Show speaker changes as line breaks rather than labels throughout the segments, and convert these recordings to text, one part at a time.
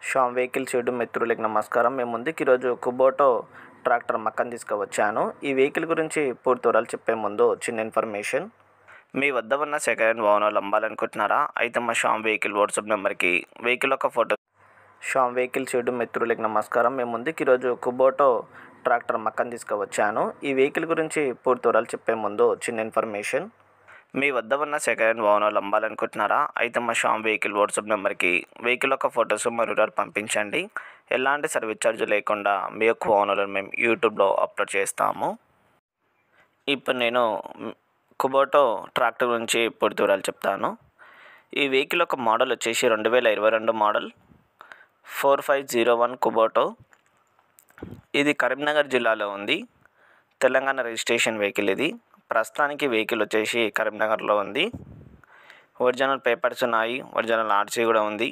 Shyam vehicles YouTube మిత్రులకి నమస్కారం. మేము ముందుకు ఈరోజు కుబోటో ట్రాక్టర్ మక్కను తీసుకువచ్చాను. ఈ వెహికల్ గురించి పూర్తి వివరాలు చెప్పే ముందు చిన్న ఇన్ఫర్మేషన్. మీ వద్ద ఉన్న సెకండ్ హ్యాండ్ వాహనాలు అమ్మాలనుకుంటున్నారా? అయితే మా శ్యామ్ వెహికల్ వాట్సాప్ నెంబర్కి వెహికల్ ఒక ఫోటో. శ్యామ్ వెహికల్స్ యూట్యూబ్ మిత్రులకి నమస్కారం. మేము ముందుకు ఈరోజు కుబోటో ట్రాక్టర్ మక్కను తీసుకువచ్చాను. ఈ వెహికల్ గురించి పూర్తి వివరాలు చెప్పే ముందు చిన్న ఇన్ఫర్మేషన్. మీ వద్ద ఉన్న సెకండ్ హ్యాండ్ వాహనాలు అమ్మాలనుకుంటున్నారా? అయితే మా శ్యామ్ వెహికల్ వాట్సాప్ నెంబర్కి వెహికల్ యొక్క ఫొటోస్ మరియు వివరాలు పంపించండి. ఎలాంటి సర్వీస్ ఛార్జ్ లేకుండా మీ యొక్క వాహనాలను మేము యూట్యూబ్లో అప్లోడ్ చేస్తాము. ఇప్పుడు నేను కుబోటో ట్రాక్టర్ గురించి పూర్తి వివరాలు చెప్తాను. ఈ వెహికల్ యొక్క మోడల్ వచ్చేసి 2022 మోడల్ 4501 కుబోటో. ఇది కరీంనగర్ జిల్లాలో ఉంది. తెలంగాణ రిజిస్ట్రేషన్ వెహికల్ ఇది. ప్రస్తుతానికి వెహికల్ వచ్చేసి కరీంనగర్లో ఉంది. ఒరిజినల్ పేపర్స్ ఉన్నాయి, ఒరిజినల్ ఆర్సీ కూడా ఉంది.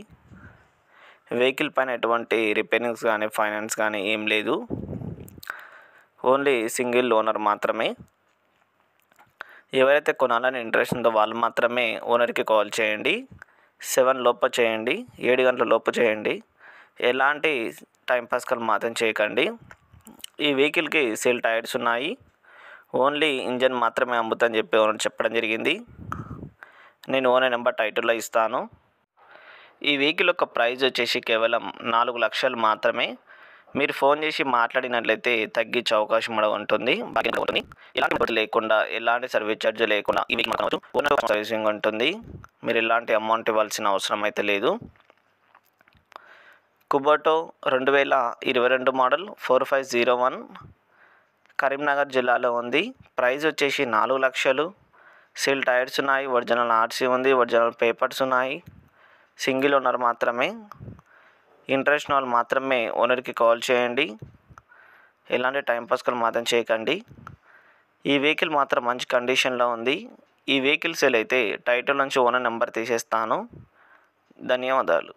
వెహికల్ పైన ఎటువంటి రిపేరింగ్స్ కానీ ఫైనాన్స్ కానీ ఏం లేదు. ఓన్లీ సింగిల్ ఓనర్ మాత్రమే. ఎవరైతే కొనాలని ఇంట్రెస్ట్ ఉందో వాళ్ళు మాత్రమే ఓనర్కి కాల్ చేయండి. 7 లోపు చేయండి, 7 గంటల లోపు చేయండి. ఎలాంటి టైంపాస్ కాల్ మాత్రం చేయకండి. ఈ వెహికల్కి సేల్ టైర్స్ ఉన్నాయి. ఓన్లీ ఇంజన్ మాత్రమే అమ్ముతాని చెప్పి ఓనర్ చెప్పడం జరిగింది. నేను ఓనర్ నెంబర్ టైటిల్లో ఇస్తాను. ఈ వెహికల్ యొక్క ప్రైస్ వచ్చేసి కేవలం 4 లక్షలు మాత్రమే. మీరు ఫోన్ చేసి మాట్లాడినట్లయితే తగ్గించే అవకాశం కూడా ఉంటుంది. ఎలాంటి లేకుండా ఎలాంటి సర్వీస్ ఛార్జ్ లేకుండా ఈ వెహికల్ ఓనర్ సర్వీసింగ్ ఉంటుంది. మీరు ఎలాంటి అమౌంట్ ఇవ్వాల్సిన అవసరం అయితే లేదు. కుబోటో 2022 మోడల్ 4501 కరీంనగర్ జిల్లాలో ఉంది. ప్రైస్ వచ్చేసి 4 లక్షలు. సేల్ టైర్స్ ఉన్నాయి, ఒరిజినల్ ఆర్సీ ఉంది, ఒరిజినల్ పేపర్స్ ఉన్నాయి. సింగిల్ ఓనర్ మాత్రమే. ఇంట్రెస్ట్ వాళ్ళు మాత్రమే ఓనర్కి కాల్ చేయండి. ఎలాంటి టైంపాస్ కాల్ మాత్రం చేయకండి. ఈ వెహికల్ మాత్రం మంచి కండిషన్లో ఉంది. ఈ వెహికల్ సేల్ అయితే టైటిల్ నుంచి ఓనర్ నెంబర్ తీసేస్తాను. ధన్యవాదాలు.